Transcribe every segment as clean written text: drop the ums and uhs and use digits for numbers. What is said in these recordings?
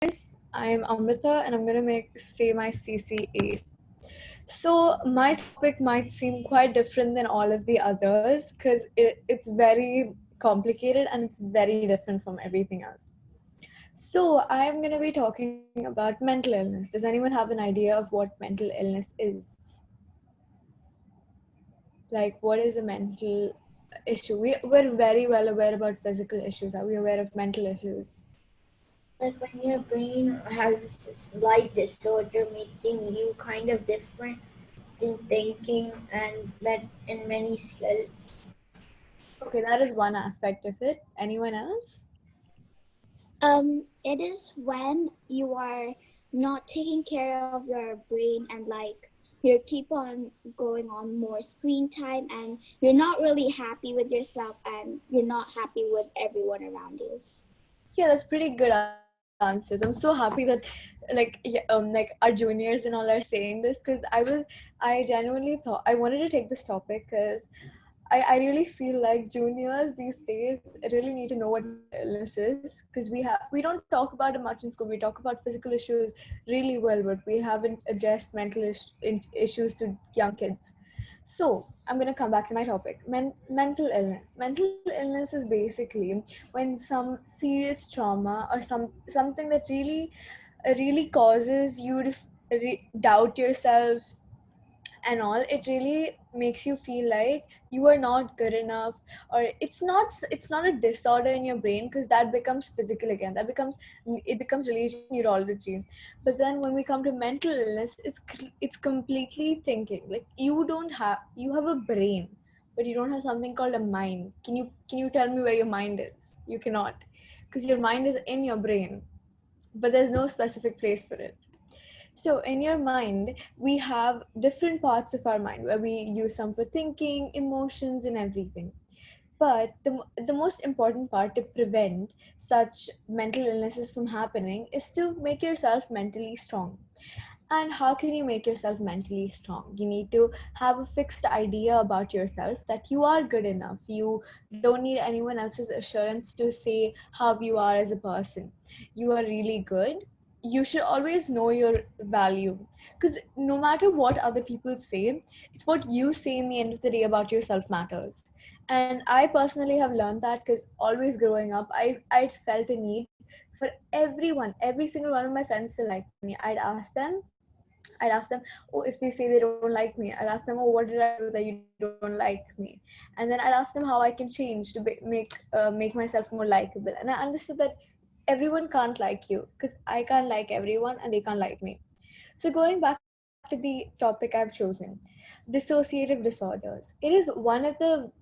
I'm Amrita and I'm going to say my CCA. So my topic might seem quite different than all of the others because it's very complicated and it's very different from everything else. So I'm going to be talking about mental illness. Does anyone have an idea of what mental illness is? Like, what is a mental issue? We're very well aware about physical issues. Are we aware of mental issues? Like when your brain has this slight disorder, making you kind of different in thinking and that in many skills. Okay, that is one aspect of it. Anyone else? It is when you are not taking care of your brain and you keep on going on more screen time and you're not really happy with yourself and you're not happy with everyone around you. Yeah, that's pretty good answers. I'm so happy that like our juniors and all are saying this because I genuinely thought I wanted to take this topic because I really feel like juniors these days really need to know what mental illness is because we don't talk about it much in school. We talk about physical issues really well, but we haven't addressed issues to young kids. So I'm gonna come back to my topic. Mental illness. Mental illness is basically when some serious trauma or something that really causes you to doubt yourself and all. It really makes you feel like you are not good enough, or it's not a disorder in your brain because that becomes physical again. It becomes related to neurology. But then when we come to mental illness, it's completely thinking. Like you have a brain, but you don't have something called a mind. Can you tell me where your mind is? You cannot, because your mind is in your brain, but there's no specific place for it. So, in your mind, we have different parts of our mind where we use some for thinking, emotions, and everything. But the most important part to prevent such mental illnesses from happening is to make yourself mentally strong. And how can you make yourself mentally strong? You need to have a fixed idea about yourself that you are good enough. You don't need anyone else's assurance to say how you are as a person. You are really good. You should always know your value, because no matter what other people say, it's what you say in the end of the day about yourself matters. And I personally have learned that because always growing up, I felt a need for every single one of my friends to like me. I'd ask them, oh, if they say they don't like me, I'd ask them, oh, what did I do that you don't like me? And then I'd ask them how I can change to make myself more likable. And I understood that everyone can't like you because I can't like everyone and they can't like me. So going back to the topic I've chosen, dissociative disorders. It is one of the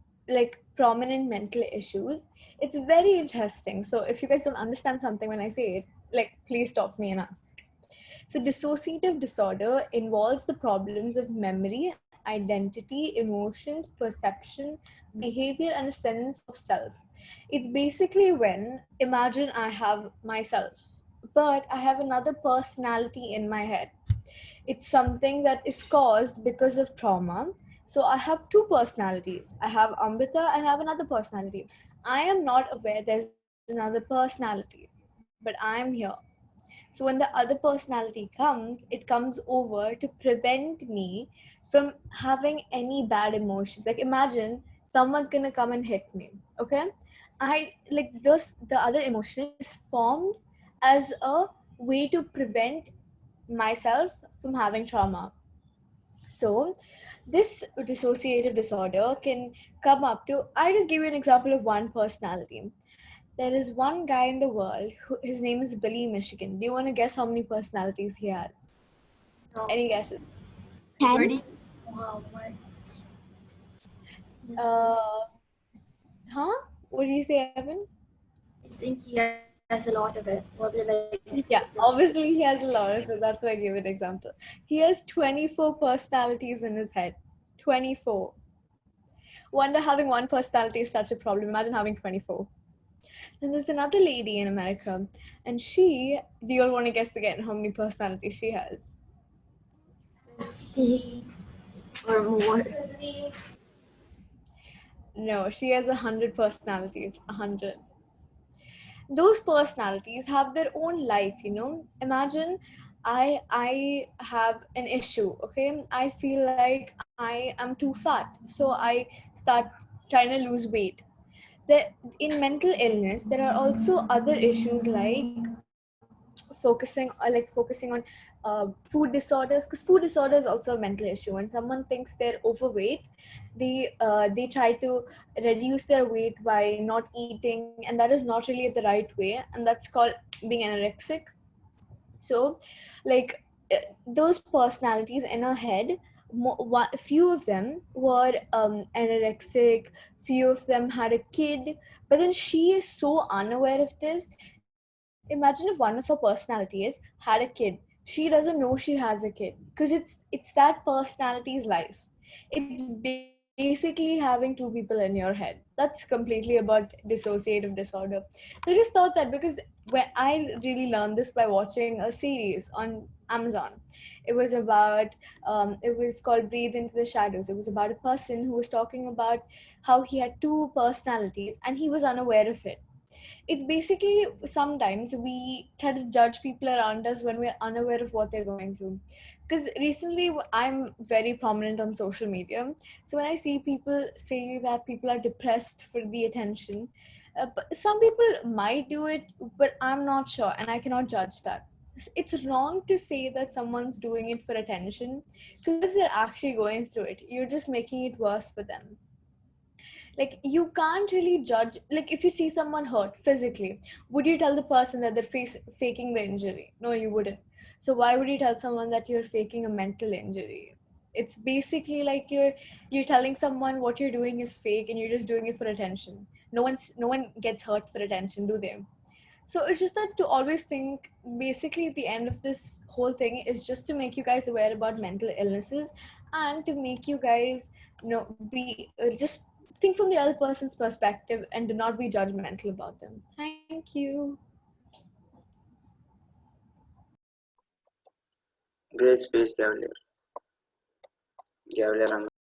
prominent mental issues. It's very interesting. So if you guys don't understand something when I say it, please stop me and ask. So, dissociative disorder involves the problems of memory, identity, emotions, perception, behavior, and a sense of self. It's basically when, imagine I have myself, but I have another personality in my head. It's something that is caused because of trauma. So, I have two personalities. I have Amrita and I have another personality. I am not aware there's another personality, but I'm here. So when the other personality comes, it comes over to prevent me from having any bad emotions. Like imagine someone's gonna come and hit me. Okay, I like this. The other emotion is formed as a way to prevent myself from having trauma. So this dissociative disorder can come up to. I just give you an example of one personality. There is one guy in the world who his name is Billy Michigan. Do you want to guess how many personalities he has? So, Any guesses? 10? what? Uh, huh? What do you say, Evan? I think he has a lot of it. Probably like Yeah, obviously he has a lot of it. That's why I gave an example. He has 24 personalities in his head. 24. Wonder having one personality is such a problem. Imagine having 24. Then there's another lady in America, and do you all want to guess again how many personalities she has? 50 or more. No, she has 100 personalities. 100. those personalities have their own life, you know. Imagine I have an issue, okay? I feel like I am too fat, so I start trying to lose weight. There, in mental illness there are also other issues like focusing on food disorders, because food disorder is also a mental issue. When someone thinks they're overweight, they try to reduce their weight by not eating, and that is not really the right way, and that's called being anorexic. So like those personalities in our head, few of them were anorexic, few of them had a kid, but then she is so unaware of this. Imagine if one of her personalities had a kid, she doesn't know she has a kid, because it's that personality's life. It's basically having two people in your head. That's completely about dissociative disorder. So I just thought that, because when I really learned this by watching a series on Amazon. It was called Breathe into the Shadows. It was about a person who was talking about how he had two personalities and he was unaware of it. It's basically, sometimes we try to judge people around us when we're unaware of what they're going through. Because recently I'm very prominent on social media, so when I see people say that people are depressed for the attention, but some people might do it, but I'm not sure and I cannot judge that. It's wrong to say that someone's doing it for attention, because what if they're actually going through it? You're just making it worse for them. Like, you can't really judge. Like, if you see someone hurt physically, would you tell the person that they're faking the injury? No, you wouldn't. So why would you tell someone that you're faking a mental injury? It's basically like you're telling someone what you're doing is fake and you're just doing it for attention. No one gets hurt for attention, do they? So it's just that, to always think, basically the end of this whole thing is just to make you guys aware about mental illnesses, and to make you guys, be just think from the other person's perspective and do not be judgmental about them. Thank you. Great speech, Gavler. Gavler, Amrita.